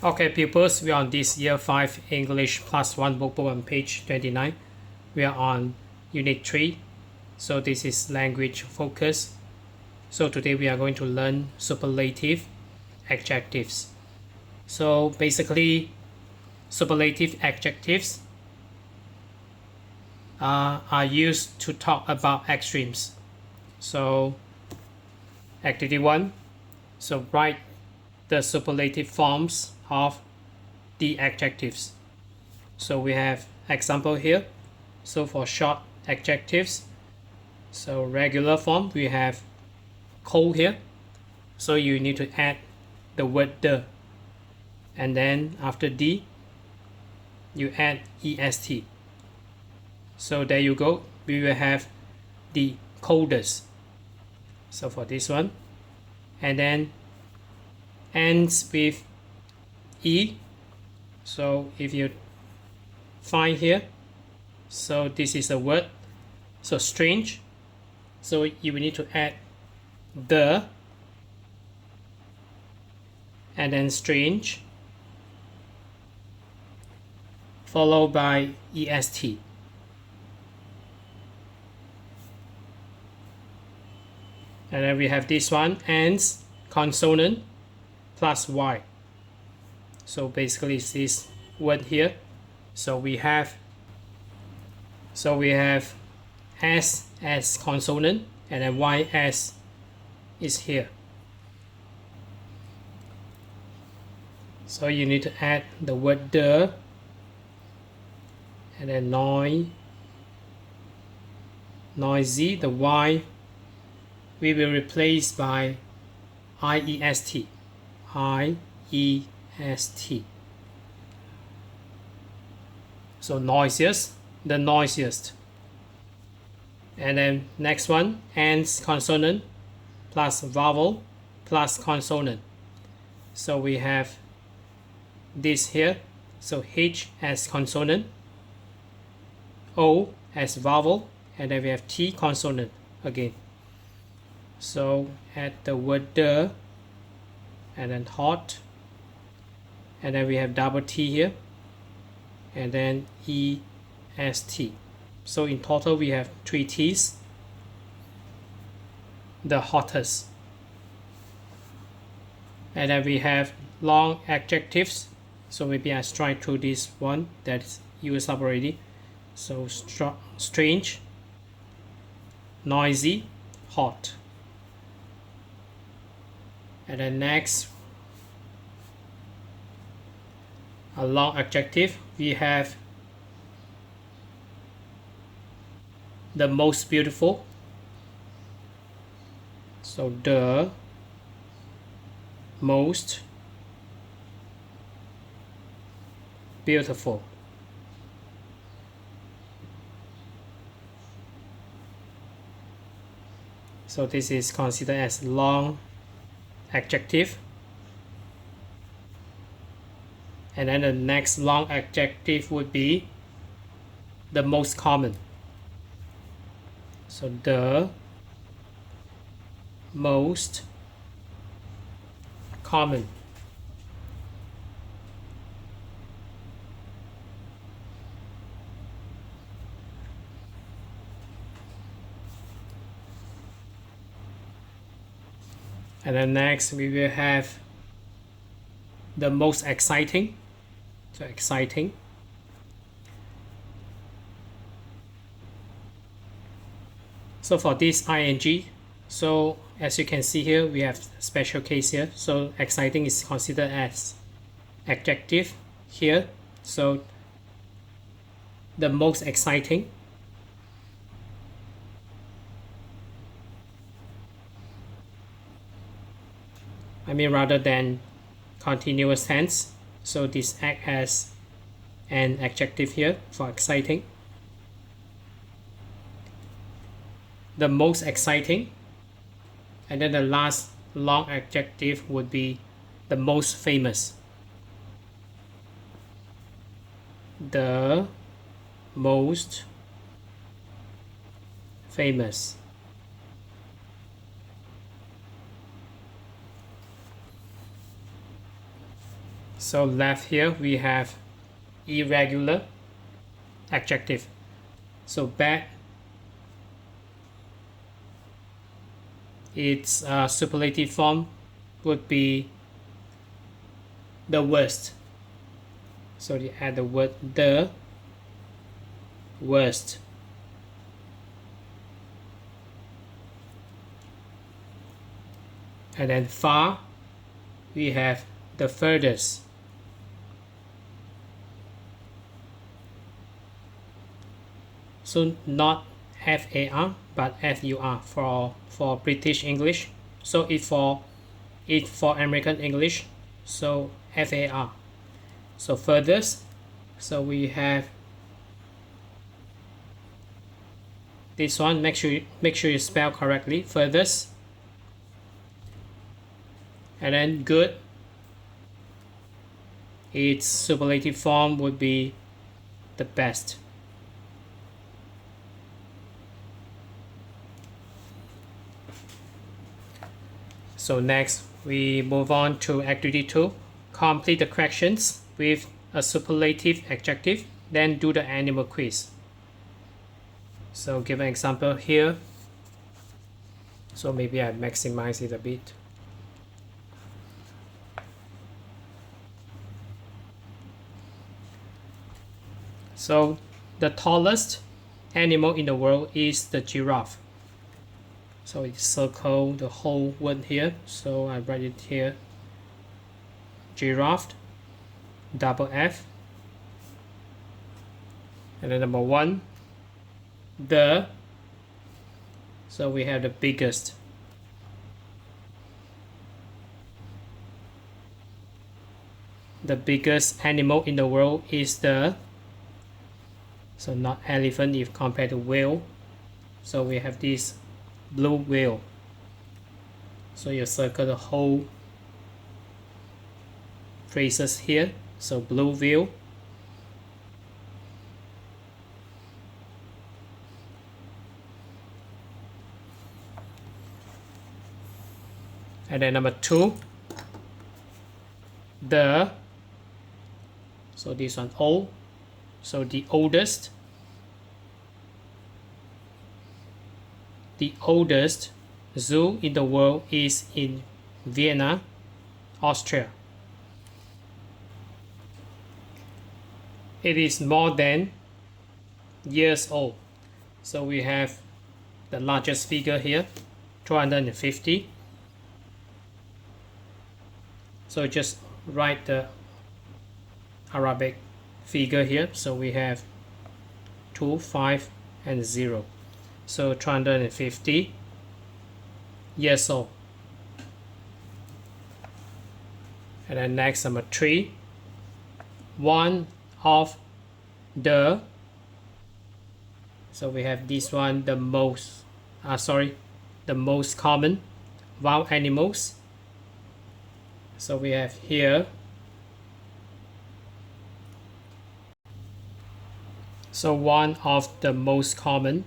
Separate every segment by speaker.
Speaker 1: Okay, pupils, we are on this Year 5 English Plus 1 workbook on page 29. We are on Unit 3. So this is language focus. So today we are going to learn superlative adjectives. So basically, superlative adjectives are used to talk about extremes. So activity 1. So write the superlative forms of the adjectives. So we have example here. So for short adjectives, so regular form, we have cold here. So you need to add the word the, and then after the, you add est. So there you go. We will have the coldest. So for this one, and then ends with e. So if you find here, so this is a word, so strange, so you will need to add the and then strange followed by est. And then we have this one, ends consonant plus y. So basically it's this word here. So we have s as consonant and then y as is here. So you need to add the word the and then noisy, the y we will replace by iest. So noisiest, the noisiest. And then next one, ends consonant plus vowel plus consonant. So we have this here. So H as consonant, O as vowel, and then we have T consonant again. So add the word the and then hot, and then we have double T here, and then est. So in total we have 3 T's, the hottest. And then we have long adjectives. So maybe I strike through this one that's used up already. So strange, noisy, hot. And then next, a long adjective, we have the most beautiful. So the most beautiful. So this is considered as long adjective. And then the next long adjective would be the most common. So the most common. And then next we will have the most exciting. So exciting. So for this ing, so as you can see here, we have special case here. So exciting is considered as adjective here. So the most exciting. I mean, rather than continuous tense, so this acts as an adjective here for exciting. The most exciting. And then the last long adjective would be the most famous. The most famous. So left here we have irregular adjective. So bad, its superlative form would be the worst. So you add the word the worst. And then far, we have the furthest. So not FAR but FUR for British English. So if for American English, so FAR. So furthest, so we have this one. Make sure you spell correctly, furthest. And then good, its superlative form would be the best. So next we move on to activity 2. Complete the questions with a superlative adjective, then do the animal quiz. So give an example here. So maybe I maximize it a bit. So the tallest animal in the world is the giraffe. So I circle the whole word here. So I write it here. Giraffe, double F. And then number 1, the. So we have the biggest. The biggest animal in the world is the. So not elephant if compared to whale. So we have this blue whale. So you circle the whole phrases here. So blue whale. And then number 2, the. So this one old. So the oldest zoo in the world is in Vienna, Austria. It is more than years old. So we have the largest figure here, 250. So just write the Arabic figure here. So we have 2, 5 and 0. So 250 years old. And then next, number 3, one of the. So we have this one, the most common wild animals. So we have here. So one of the most common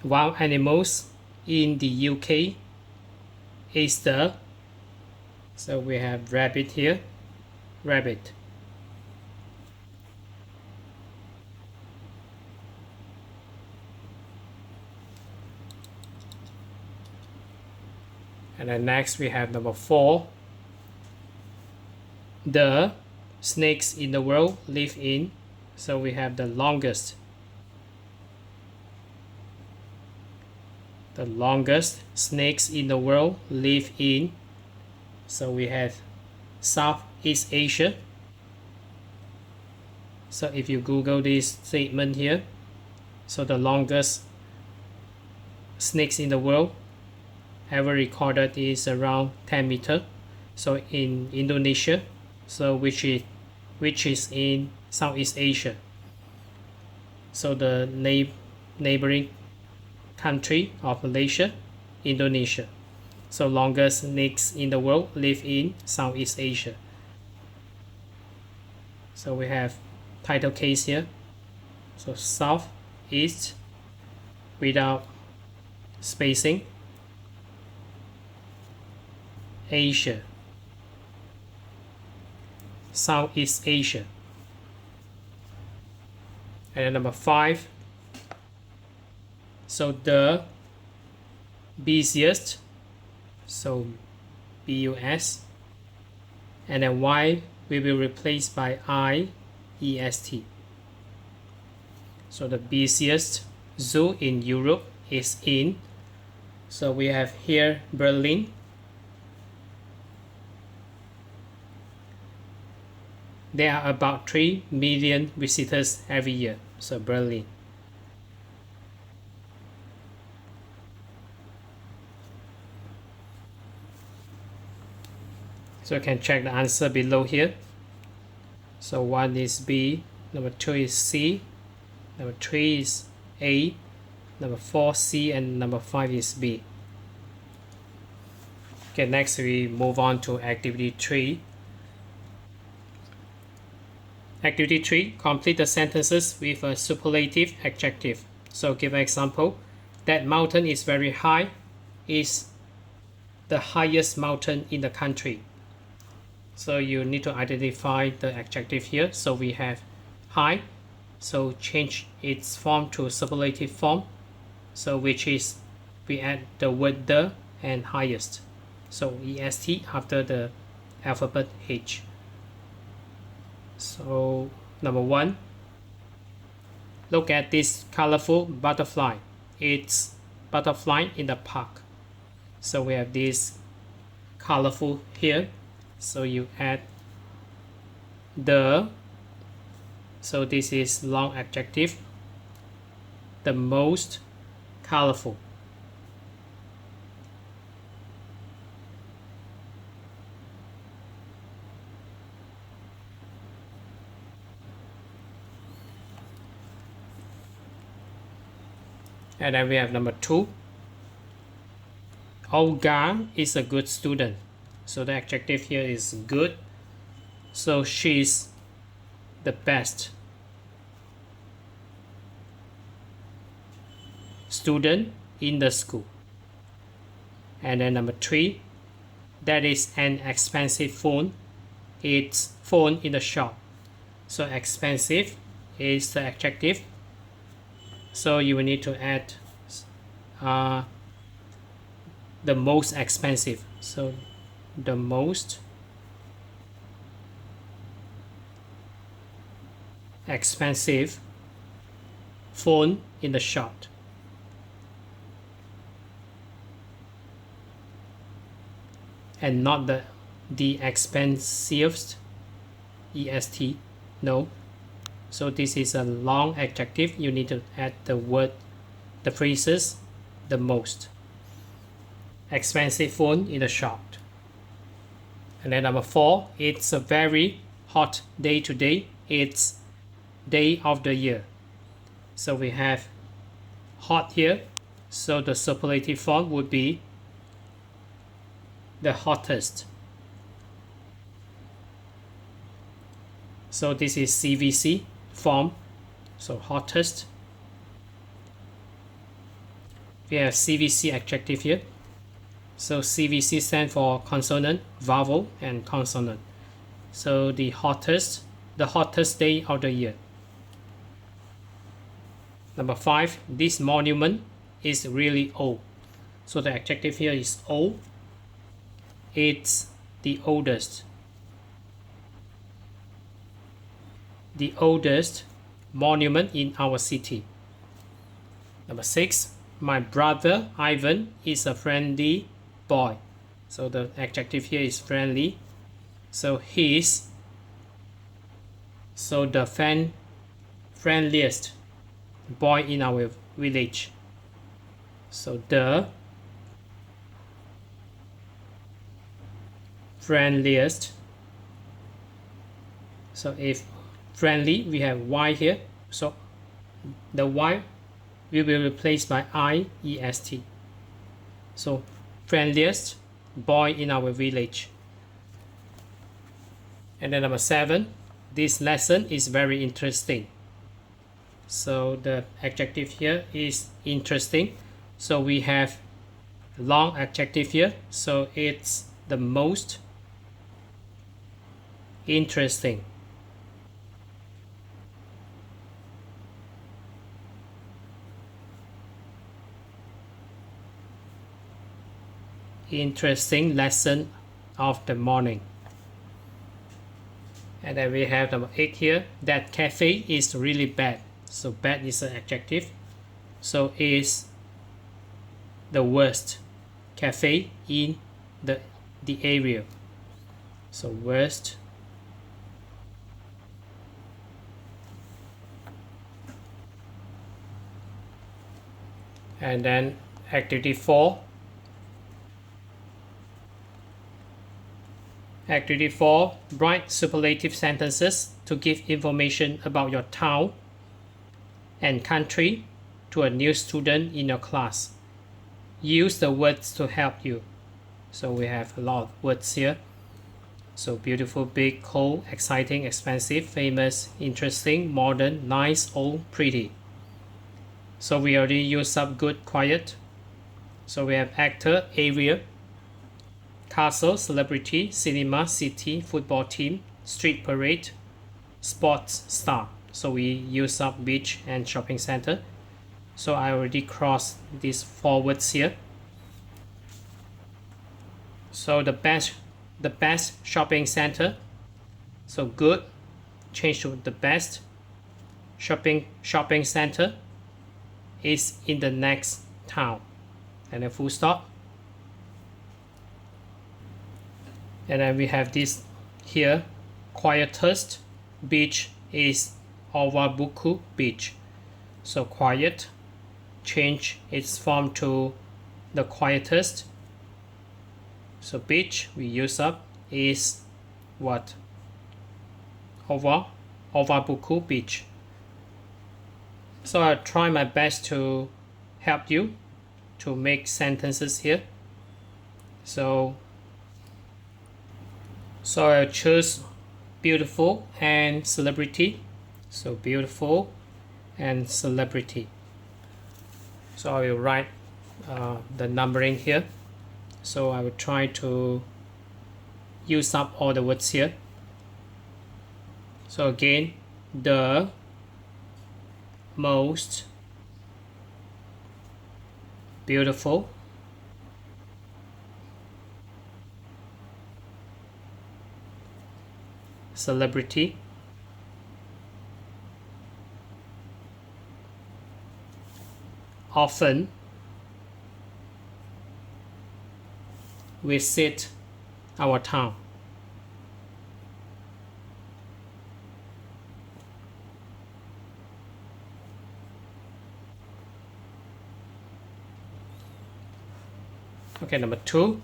Speaker 1: wild animals in the UK is the. So we have rabbit here, rabbit. And then next we have number 4. The snakes in the world live in. So we have the longest. The longest snakes in the world live in. So we have Southeast Asia. So if you Google this statement here, so the longest snakes in the world ever recorded is around 10 meters. So in Indonesia, so which is in Southeast Asia. So the neighboring country of Malaysia, Indonesia. So longest snakes in the world live in Southeast Asia. So we have title case here. So Southeast without spacing, Asia, Southeast Asia. And then number 5, so the busiest, so BUS, and then Y will be replaced by IEST. So the busiest zoo in Europe is in, so we have here Berlin. There are about 3 million visitors every year, so Berlin. So you can check the answer below here. So 1 is B, number 2 is C, number 3 is A, number 4 C, and number 5 is B. Okay, next we move on to activity 3. Activity 3, complete the sentences with a superlative adjective. So give an example. That mountain is very high, is the highest mountain in the country. So you need to identify the adjective here. So we have high, so change its form to superlative form. So which is, we add the word the and highest. So EST after the alphabet H. So number 1, look at this colorful butterfly. It's butterfly in the park. So we have this colorful here. So you add the, so this is long adjective, the most colorful. And then we have number 2. Olga is a good student. So the adjective here is good. So she's the best student in the school. And then number 3, that is an expensive phone. It's phone in the shop. So expensive is the adjective. So you will need to add the most expensive. So the most expensive phone in the shop. And not the expensivest, EST, no. So this is a long adjective. You need to add the word, the phrases, the most. Expensive phone in the shop. And then number 4, it's a very hot day today. It's day of the year. So we have hot here. So the superlative form would be the hottest. So this is CVC form. So hottest. We have CVC adjective here. So CVC stands for consonant, vowel, and consonant. So the hottest day of the year. Number 5, this monument is really old. So the adjective here is old. It's the oldest. The oldest monument in our city. Number 6, my brother Ivan is a friendly boy. So the adjective here is friendly. So he's, so the friendliest boy in our village. So the friendliest. So if friendly, we have Y here. So the Y will be replaced by IEST. So friendliest boy in our village. And then number 7, this lesson is very interesting. So the adjective here is interesting. So we have long adjective here, so it's the most interesting. Interesting lesson of the morning. And then we have number 8 here. That cafe is really bad. So bad is an adjective. So is the worst cafe in the area. So worst. And then activity 4. Activity 4. Write superlative sentences to give information about your town and country to a new student in your class. Use the words to help you. So we have a lot of words here. So beautiful, big, cool, exciting, expensive, famous, interesting, modern, nice, old, pretty. So we already used up good, quiet. So we have actor, area, castle, celebrity, cinema, city, football team, street parade, sports star. So we use up beach and shopping center. So I already crossed these 4 words here. So the best shopping center. So good, change to the best shopping center is in the next town. And a full stop. And then we have this here, quietest beach is Workbook Beach. So quiet, change its form to the quietest. So beach we use up is what? Workbook Beach. So I'll try my best to help you to make sentences here. So I'll choose beautiful and celebrity. So beautiful and celebrity. So I will write the numbering here. So I will try to use up all the words here. So again, the most beautiful, celebrity, often visit our town. Okay, number 2.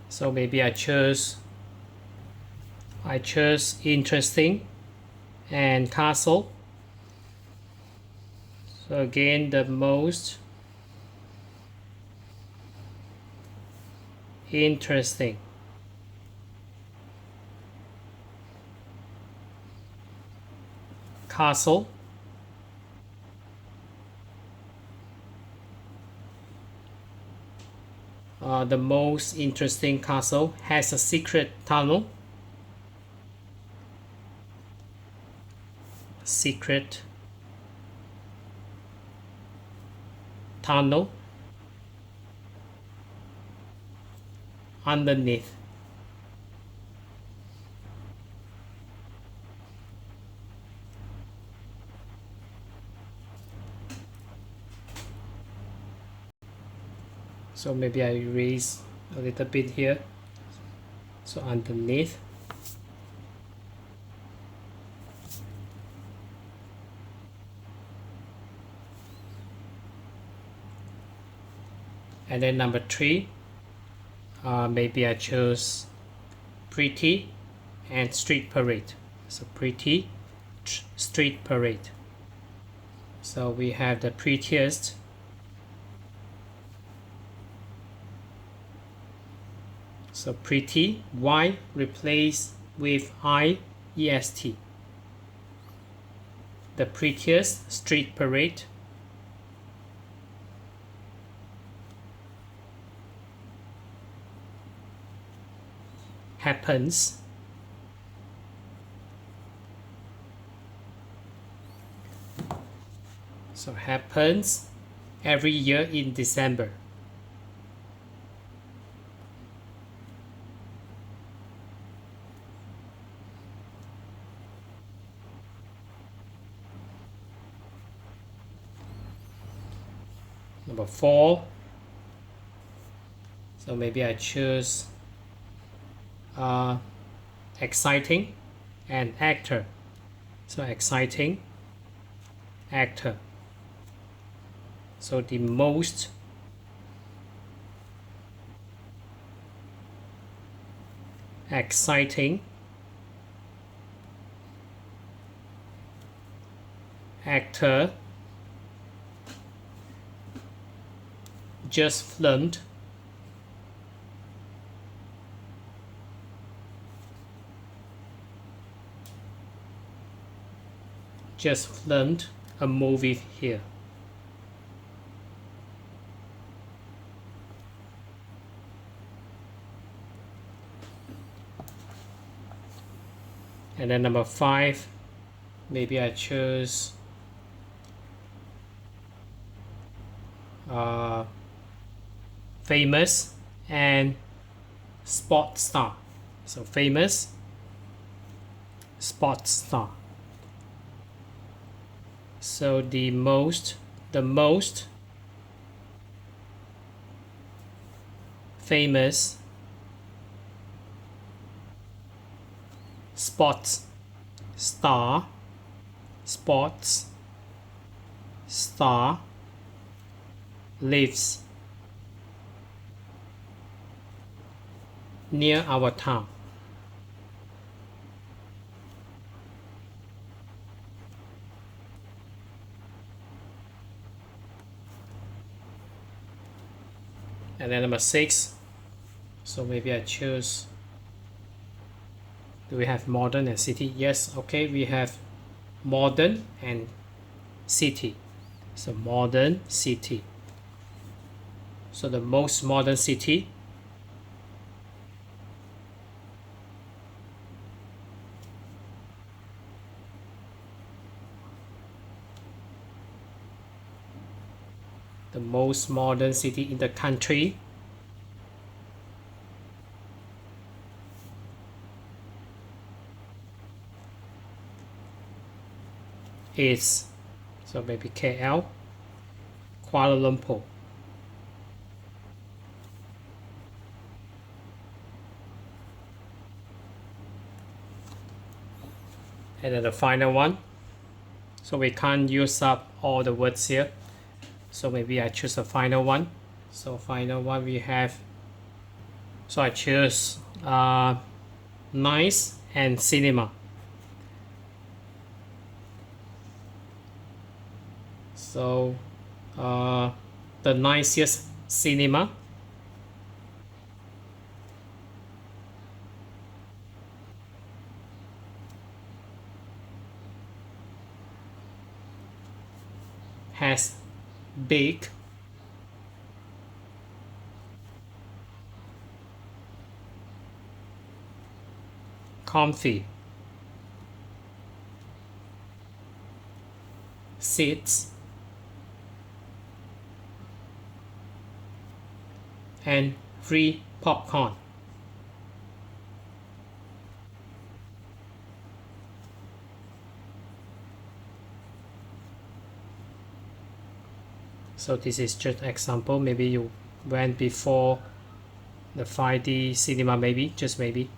Speaker 1: So maybe I choose interesting and castle. So again, the most interesting. Castle. The most interesting castle has a secret tunnel. Secret tunnel underneath. So maybe I erase a little bit here. So underneath. And then number 3, maybe I choose pretty and street parade. So pretty, street parade. So we have the prettiest, so pretty, Y replace with IEST. The prettiest street parade. happens. So happens every year in December. Number 4. So maybe I choose exciting and actor. So exciting, actor. So the most exciting actor just filmed a movie here. And then number 5, maybe I choose famous and sports star. So famous, sports star. So the most famous sports star lives near our town. And then number 6, so maybe I choose, do we have modern and city? Yes, okay, we have modern and city. So modern city. So the most modern city in the country is, so maybe KL, Kuala Lumpur. And then the final one, so we can't use up all the words here, so maybe I choose the final one. So final one we have, so I choose nice and cinema. So the nicest cinema has big comfy seats and free popcorn. So this is just example. Maybe you went before the 5D cinema, maybe, just maybe.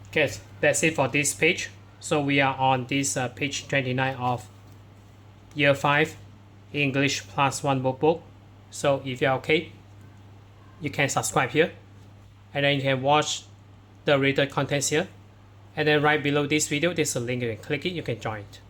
Speaker 1: Okay, that's it for this page. So we are on this page 29 of Year 5 English Plus 1 workbook. So if you're okay, you can subscribe here, and then you can watch the related contents here, and then right below this video there's a link, you can click it, you can join it.